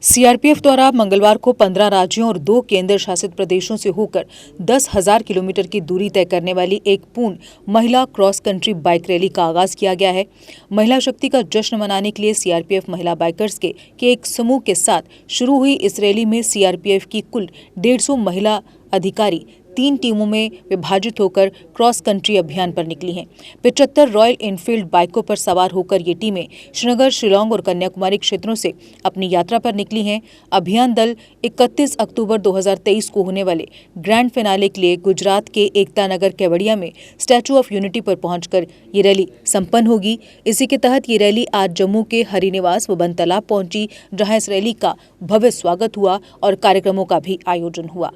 CRPF द्वारा मंगलवार को 15 राज्यों और 2 केंद्र शासित प्रदेशों से होकर 10,000 किलोमीटर की दूरी तय करने वाली एक पूर्ण महिला क्रॉस कंट्री बाइक रैली का आगाज किया गया है। महिला शक्ति का जश्न मनाने के लिए सीआरपीएफ महिला बाइकर्स के एक समूह के साथ शुरू हुई इस रैली में सीआरपीएफ की कुल 150 महिला अधिकारी 3 टीमों में विभाजित होकर क्रॉस कंट्री अभियान पर निकली हैं। 75 रॉयल एनफील्ड बाइकों पर सवार होकर ये टीमें श्रीनगर, शिलांग और कन्याकुमारी क्षेत्रों से अपनी यात्रा पर निकली हैं। अभियान दल 31 अक्टूबर 2023 को होने वाले ग्रैंड फिनाले के लिए गुजरात के एकता नगर केवड़िया में स्टैचू ऑफ यूनिटी पर पहुंचकर ये रैली संपन्न होगी। इसी के तहत ये रैली आज जम्मू के हरिनिवास व बनतालाब पहुंची, जहां इस रैली का भव्य स्वागत हुआ और कार्यक्रमों का भी आयोजन हुआ।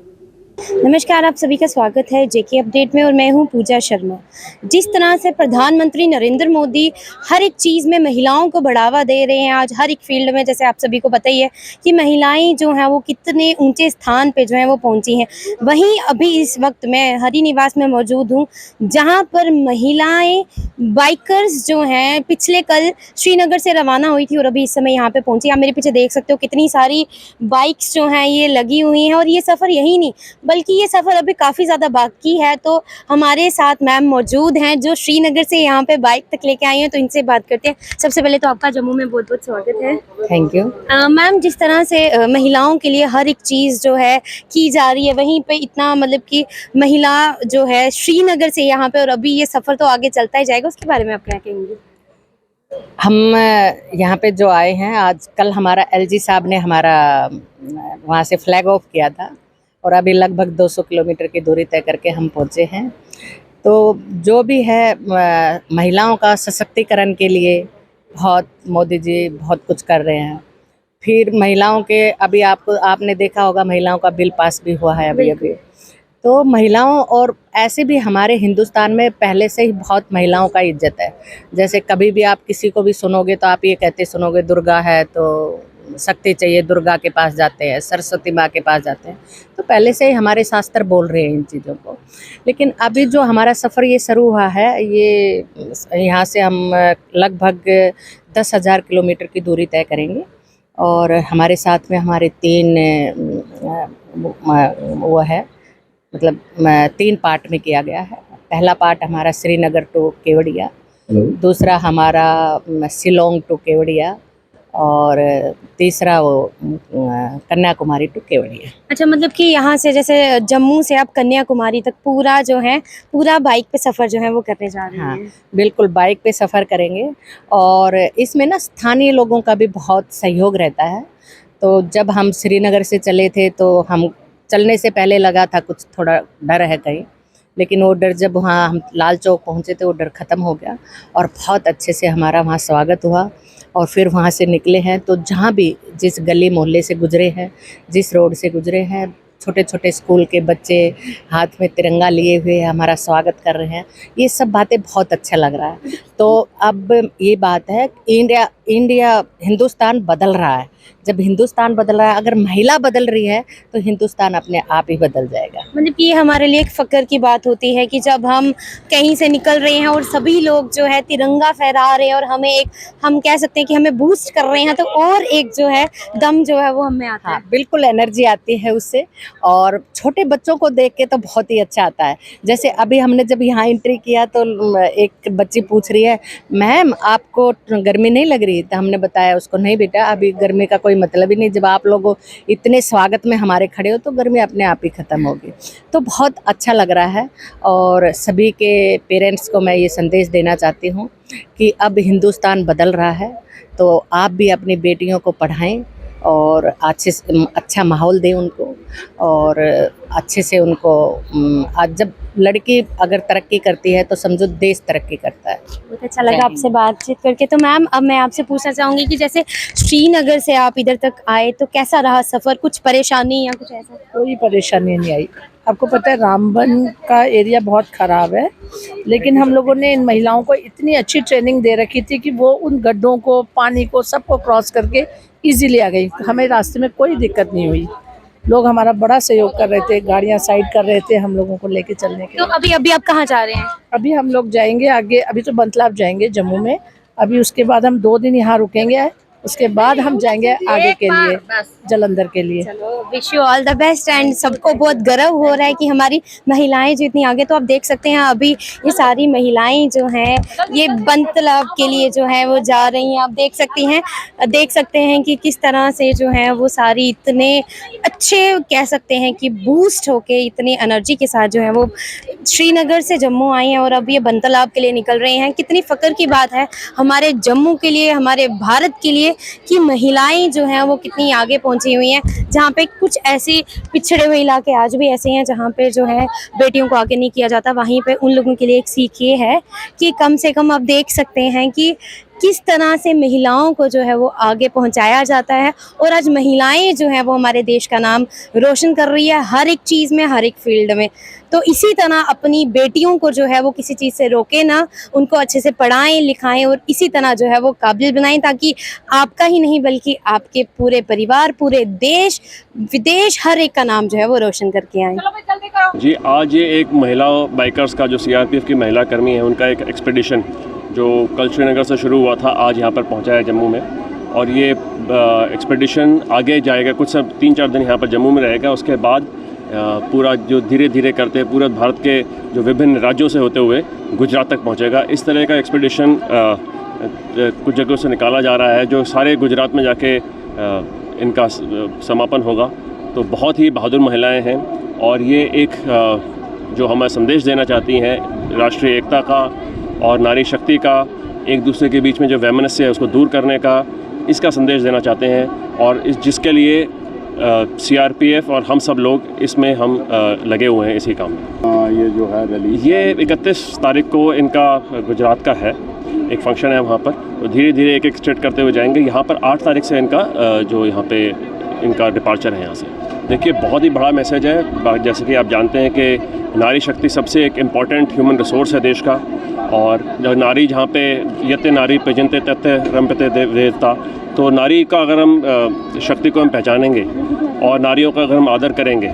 नमस्कार, आप सभी का स्वागत है जेके अपडेट में और मैं हूं पूजा शर्मा। जिस तरह से प्रधानमंत्री नरेंद्र मोदी हर एक चीज़ में महिलाओं को बढ़ावा दे रहे हैं, आज हर एक फील्ड में, जैसे आप सभी को पता ही है कि महिलाएं जो हैं वो कितने ऊंचे स्थान पे जो हैं वो पहुंची हैं। वहीं अभी इस वक्त मैं हरिनिवास में मौजूद हूं, जहां पर महिलाएं बाइकर्स जो हैं पिछले कल श्रीनगर से रवाना हुई थी और अभी इस समय यहाँ पे पहुंची। आप मेरे पीछे देख सकते हो कितनी सारी बाइक्स जो हैं ये लगी हुई हैं और ये सफ़र यही नहीं बल्कि ये सफ़र अभी काफ़ी ज़्यादा बाकी है। तो हमारे साथ मैम मौजूद हैं जो श्रीनगर से यहाँ पे बाइक तक लेके आई हैं, तो इनसे बात करते हैं। सबसे पहले तो आपका जम्मू में बहुत बहुत स्वागत है। Thank you. मैम, जिस तरह से महिलाओं के लिए हर एक चीज़ जो है की जा रही है, वहीं पे इतना मतलब कि महिला जो है श्रीनगर से यहाँ पे और अभी ये सफ़र तो आगे चलता ही जाएगा, उसके बारे में आप क्या कहेंगे? हम यहाँ पे जो आए हैं, आज कल हमारा एलजी साहब ने हमारा वहाँ से फ्लैग ऑफ किया था और अभी लगभग 200 किलोमीटर की दूरी तय करके हम पहुँचे हैं। तो जो भी है महिलाओं का सशक्तिकरण के लिए बहुत मोदी जी बहुत कुछ कर रहे हैं। फिर महिलाओं के अभी आपने देखा होगा महिलाओं का बिल पास भी हुआ है अभी। तो महिलाओं और ऐसे भी हमारे हिंदुस्तान में पहले से ही बहुत महिलाओं का इज्जत है। जैसे कभी भी आप किसी को भी सुनोगे तो आप ये कहते सुनोगे दुर्गा है तो शक्ति चाहिए, दुर्गा के पास जाते हैं, सरस्वती माँ के पास जाते हैं। तो पहले से ही हमारे शास्त्र बोल रहे हैं इन चीज़ों को। लेकिन अभी जो हमारा सफ़र ये शुरू हुआ है, ये यहाँ से हम लगभग 10,000 किलोमीटर की दूरी तय करेंगे और हमारे साथ में हमारे 3 वो है, मतलब 3 पार्ट में किया गया है। पहला पार्ट हमारा श्रीनगर टू केवड़िया, दूसरा हमारा शिलोंग टू केवड़िया और तीसरा वो कन्याकुमारी टू केवड़िया। अच्छा, मतलब कि यहाँ से जैसे जम्मू से आप कन्याकुमारी तक पूरा जो है पूरा बाइक पे सफ़र जो है वो करने जा रहे हैं? हाँ, बिल्कुल बाइक पे सफ़र करेंगे और इसमें ना स्थानीय लोगों का भी बहुत सहयोग रहता है। तो जब हम श्रीनगर से चले थे तो हम चलने से पहले लगा था कुछ थोड़ा डर है कहीं, लेकिन वो डर जब वहाँ हम लाल चौक पहुँचे तो वो डर ख़त्म हो गया और बहुत अच्छे से हमारा वहाँ स्वागत हुआ। और फिर वहाँ से निकले हैं तो जहाँ भी जिस गली मोहल्ले से गुजरे हैं, जिस रोड से गुजरे हैं, छोटे छोटे स्कूल के बच्चे हाथ में तिरंगा लिए हुए हमारा स्वागत कर रहे हैं। ये सब बातें बहुत अच्छा लग रहा है। तो अब ये बात है, इंडिया हिंदुस्तान बदल रहा है। जब हिंदुस्तान बदल रहा है, अगर महिला बदल रही है तो हिंदुस्तान अपने आप ही बदल जाएगा। मतलब ये हमारे लिए एक फ़क्र की बात होती है कि जब हम कहीं से निकल रहे हैं और सभी लोग जो है तिरंगा फहरा रहे हैं और हमें एक, हम कह सकते हैं कि हमें बूस्ट कर रहे हैं, तो और एक जो है दम जो है वो हमें आता है। बिल्कुल एनर्जी आती है उससे और छोटे बच्चों को देख के तो बहुत ही अच्छा आता है। जैसे अभी हमने जब यहाँ एंट्री किया तो एक बच्ची पूछ रही है, मैम आपको गर्मी नहीं लग रही? तो हमने बताया उसको, नहीं बेटा अभी गर्मी का कोई मतलब ही नहीं, जब आप लोग इतने स्वागत में हमारे खड़े हो तो गर्मी अपने आप ही ख़त्म होगी। तो बहुत अच्छा लग रहा है और सभी के पेरेंट्स को मैं ये संदेश देना चाहती हूँ कि अब हिंदुस्तान बदल रहा है, तो आप भी अपनी बेटियों को पढ़ाएं और अच्छा माहौल दें उनको और अच्छे से उनको। आज जब लड़की अगर तरक्की करती है तो समझो देश तरक्की करता है। बहुत अच्छा लगा आपसे बातचीत करके। तो मैम, अब मैं आपसे पूछना चाहूँगी कि जैसे श्रीनगर से आप इधर तक आए तो कैसा रहा सफ़र? कुछ परेशानी या कुछ ऐसा? कोई परेशानी नहीं आई। आपको पता है रामबन का एरिया बहुत ख़राब है, लेकिन हम लोगों ने इन महिलाओं को इतनी अच्छी ट्रेनिंग दे रखी थी कि वो उन गड्ढों को, पानी को, सबको क्रॉस करके इजीली आ गई। हमें रास्ते में कोई दिक्कत नहीं हुई। लोग हमारा बड़ा सहयोग कर रहे थे, गाड़ियाँ साइड कर रहे थे हम लोगों को लेके चलने के। तो अभी आप कहाँ जा रहे हैं? अभी हम लोग जाएंगे आगे, अभी तो बनतलाब जाएंगे जम्मू में। अभी उसके बाद हम 2 दिन यहाँ रुकेंगे उसके बाद हम जाएंगे आगे के लिए, जलंधर के लिए। चलो, wish you all the best. And सबको बहुत गर्व हो रहा है कि हमारी महिलाएं जो इतनी आगे, तो आप देख सकते हैं अभी ये सारी महिलाएं जो हैं ये वन तालाब के लिए जो है वो जा रही हैं। आप देख सकते हैं कि किस तरह से जो है वो सारी इतने अच्छे कह सकते हैं कि बूस्ट होके इतनी एनर्जी के साथ जो है वो श्रीनगर से जम्मू आई हैं और अब ये वन तालाब के लिए निकल रहे हैं। कितनी फ़ख्र की बात है हमारे जम्मू के लिए, हमारे भारत के लिए कि महिलाएं जो हैं वो कितनी आगे पहुंची हुई हैं। जहाँ पे कुछ ऐसे पिछड़े हुए इलाके आज भी ऐसे हैं जहाँ पे जो है बेटियों को आगे नहीं किया जाता, वहीं पे उन लोगों के लिए एक सीख ये है कि कम से कम आप देख सकते हैं कि किस तरह से महिलाओं को जो है वो आगे पहुंचाया जाता है। और आज महिलाएं जो है वो हमारे देश का नाम रोशन कर रही है हर एक चीज़ में, हर एक फील्ड में। तो इसी तरह अपनी बेटियों को जो है वो किसी चीज़ से रोके ना, उनको अच्छे से पढ़ाएं लिखाएं और इसी तरह जो है वो काबिल बनाएं, ताकि आपका ही नहीं बल्कि आपके पूरे परिवार, पूरे देश विदेश हर एक का नाम जो है वो रोशन करके आएँ। जी, आज ये एक महिला बाइकर्स का जो सीआरपीएफ की महिला कर्मी है उनका एक एक्सपेडिशन जो कल श्रीनगर से शुरू हुआ था आज यहाँ पर पहुँचा है जम्मू में। और ये एक्सपेडिशन आगे जाएगा, कुछ सब 3-4 दिन यहाँ पर जम्मू में रहेगा। उसके बाद पूरा जो धीरे धीरे करते पूरे भारत के जो विभिन्न राज्यों से होते हुए गुजरात तक पहुँचेगा। इस तरह का एक्सपेडिशन कुछ जगहों से निकाला जा रहा है जो सारे गुजरात में जाके इनका समापन होगा। तो बहुत ही बहादुर महिलाएं हैं और ये एक जो हमें संदेश देना चाहती हैं राष्ट्रीय एकता का और नारी शक्ति का, एक दूसरे के बीच में जो वैमनस्य है उसको दूर करने का, इसका संदेश देना चाहते हैं। और जिसके लिए सीआरपीएफ और हम सब लोग इसमें हम लगे हुए हैं इसी काम में। ये जो है रैली, ये 31 तारीख को इनका गुजरात का है, एक फंक्शन है वहाँ पर। तो धीरे धीरे एक स्टेट करते हुए जाएंगे। यहाँ पर 8 तारीख से इनका जो यहाँ पे इनका डिपार्चर है यहाँ से। देखिए, बहुत ही बड़ा मैसेज है। जैसे कि आप जानते हैं कि नारी शक्ति सबसे एक इम्पॉर्टेंट ह्यूमन रिसोर्स है देश का। और जो नारी जहाँ पे यते नारी प्रजनते तत्ते रमपते देवता, तो नारी का अगर हम शक्ति को हम पहचानेंगे और नारियों का अगर हम आदर करेंगे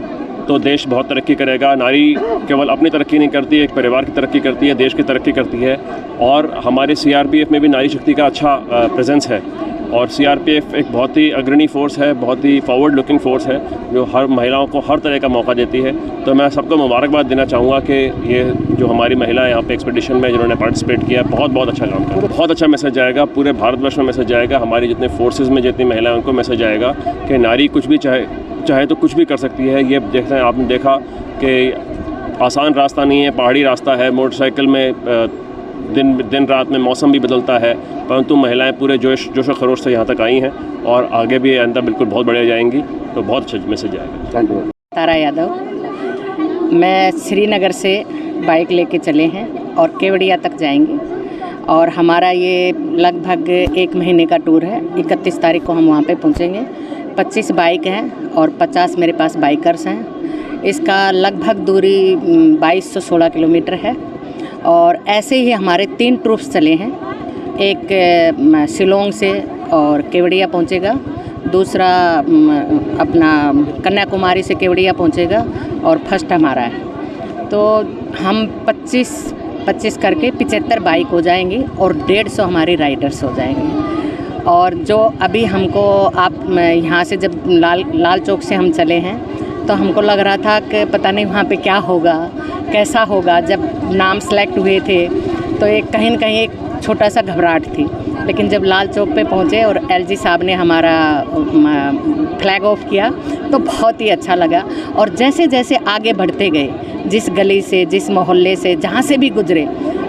तो देश बहुत तरक्की करेगा। नारी केवल अपनी तरक्की नहीं करती है, एक परिवार की तरक्की करती है, देश की तरक्की करती है। और हमारे सीआरपीएफ में भी नारी शक्ति का अच्छा प्रेजेंस है। और सीआरपीएफ एक बहुत ही अग्रणी फोर्स है, बहुत ही फॉरवर्ड लुकिंग फोर्स है जो हर महिलाओं को हर तरह का मौका देती है। तो मैं सबको मुबारकबाद देना चाहूँगा कि ये जो हमारी महिला यहाँ पे एक्सपेडिशन में जिन्होंने पार्टिसिपेट किया, बहुत बहुत अच्छा काम किया। बहुत अच्छा मैसेज जाएगा, पूरे भारतवर्ष में मैसेज जाएगा, हमारी जितने फोर्सेज में जितनी महिलाएं उनको मैसेज आएगा कि नारी कुछ भी चाहे तो कुछ भी कर सकती है। ये देखते हैं, आपने देखा कि आसान रास्ता नहीं है, पहाड़ी रास्ता है, मोटरसाइकिल में दिन रात में मौसम भी बदलता है, परंतु महिलाएं पूरे जोश व खरोश से यहाँ तक आई हैं और आगे भी अंदर बिल्कुल बहुत बढ़िया जाएंगी। तो बहुत अच्छा मैसेज आएगा। Thank you. तारा यादव, मैं श्रीनगर से बाइक लेके चले हैं और केवड़िया तक जाएंगे। और हमारा ये लगभग 1 महीने का टूर है। 31 तारीख को हम वहाँ पे पहुँचेंगे। 25 बाइक हैं और 50 मेरे पास बाइकर्स हैं। इसका लगभग दूरी 2216 किलोमीटर है। और ऐसे ही हमारे 3 ट्रूप्स चले हैं। एक शिलोंग से और केवड़िया पहुंचेगा, दूसरा अपना कन्याकुमारी से केवड़िया पहुंचेगा और फर्स्ट हमारा है। तो हम 25 करके 75 बाइक हो जाएंगी और 150 हमारे राइडर्स हो जाएंगे। और जो अभी हमको आप यहाँ से जब लाल चौक से हम चले हैं तो हमको लग रहा था कि पता नहीं वहाँ पे क्या होगा, कैसा होगा। जब नाम सेलेक्ट हुए थे तो एक कहीं न कहीं एक छोटा सा घबराहट थी, लेकिन जब लाल चौक पे पहुँचे और एलजी साहब ने हमारा फ्लैग ऑफ किया तो बहुत ही अच्छा लगा। और जैसे जैसे आगे बढ़ते गए, जिस गली से, जिस मोहल्ले से, जहाँ से भी गुजरे,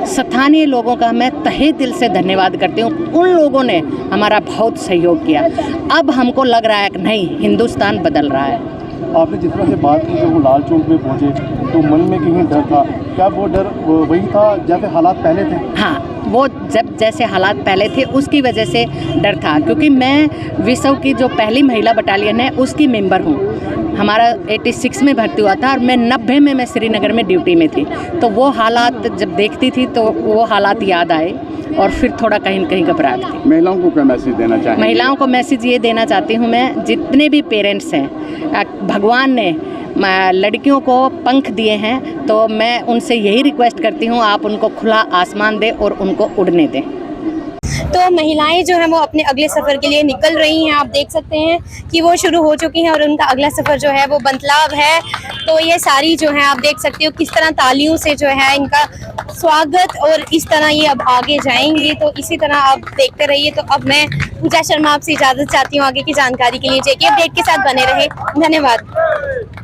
स्थानीय लोगों का मैं तहे दिल से धन्यवाद करती हूँ। उन लोगों ने हमारा बहुत सहयोग किया। अब हमको लग रहा है कि नहीं, हिंदुस्तान बदल रहा है। आपने जिस तरह से बात की जब वो लाल चौक में पहुँचे तो मन में कहीं डर था, क्या वो डर वही था जैसे हालात पहले थे? हाँ, वो जब जैसे हालात पहले थे उसकी वजह से डर था, क्योंकि मैं विश्व की जो पहली महिला बटालियन है उसकी मेंबर हूँ। हमारा 86 में भर्ती हुआ था और मैं 90 में मैं श्रीनगर में ड्यूटी में थी। तो वो हालात जब देखती थी तो वो हालात याद आए और फिर थोड़ा कहीं न कहीं घबराहट थी। महिलाओं को क्या मैसेज देना चाहिए? महिलाओं को मैसेज ये देना चाहती हूँ मैं, जितने भी पेरेंट्स हैं, भगवान ने लड़कियों को पंख दिए हैं, तो मैं उनसे यही रिक्वेस्ट करती हूँ आप उनको खुला आसमान दें और उनको उड़ने दें। तो महिलाएं जो हैं वो अपने अगले सफ़र के लिए निकल रही हैं। आप देख सकते हैं कि वो शुरू हो चुकी हैं और उनका अगला सफ़र जो है वो बंतलाब है। तो ये सारी जो है आप देख सकते हो किस तरह तालियों से जो है इनका स्वागत, और इस तरह ये अब आगे जाएंगी। तो इसी तरह आप देखते रहिए। तो अब मैं पूजा शर्मा आपसे इजाज़त चाहती हूँ आगे की जानकारी के लिए। जेके अपडेट के साथ बने रहे, धन्यवाद।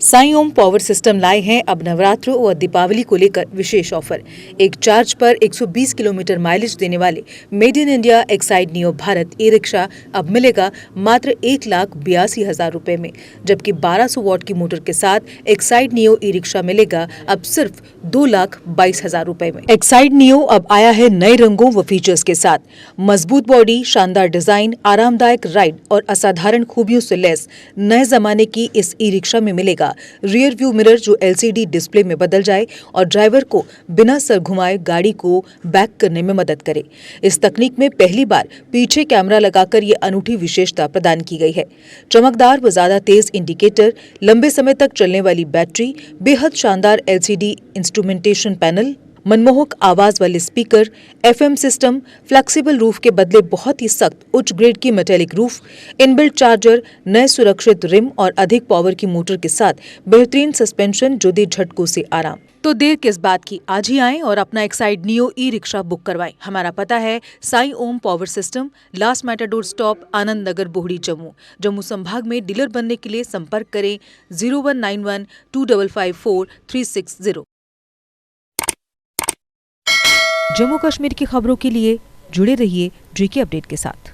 साई ओम पावर सिस्टम लाए हैं अब नवरात्रों और दीपावली को लेकर विशेष ऑफर। एक चार्ज पर 120 किलोमीटर माइलेज देने वाले made in India Exide neo Bharat e rickshaw अब मिलेगा मात्र 1,82,000 रुपए में, जबकि 1200 वॉट की मोटर के साथ एक्साइड नियो ई रिक्शा मिलेगा अब सिर्फ 2,22,000 रुपए में। एक्साइड नियो अब आया है नए रंगों व फीचर्स के साथ। मजबूत बॉडी, शानदार डिजाइन, आरामदायक राइड और असाधारण खूबियों से लैस नए जमाने की इस ई रिक्शा में मिलेगा रियर व्यू मिरर जो LCD डिस्प्ले में बदल जाए और ड्राइवर को बिना सर घुमाए गाड़ी को बैक करने में मदद करे। इस तकनीक में पहली बार पीछे कैमरा लगाकर ये अनूठी विशेषता प्रदान की गई है। चमकदार व ज्यादा तेज इंडिकेटर, लंबे समय तक चलने वाली बैटरी, बेहद शानदार LCD इंस्ट्रूमेंटेशन पैनल, मनमोहक आवाज वाले speaker, FM system, flexible roof के बदले बहुत ही सख्त उच्च ग्रेड की मेटेलिक रूफ, इनबिल्ट चार्जर, नए सुरक्षित रिम और अधिक पावर की मोटर के साथ बेहतरीन सस्पेंशन जो दे झटकों से आराम। तो देर किस बात की, आज ही आएं और अपना Exide neo e rickshaw book करवाएं। हमारा पता है Sai Om power system, last matador stop, Anand Nagar, Bohri, Jammu. Jammu संभाग में डीलर बनने के लिए संपर्क करें 0191 2554 360। जम्मू कश्मीर की खबरों के लिए जुड़े रहिए जेके अपडेट के साथ।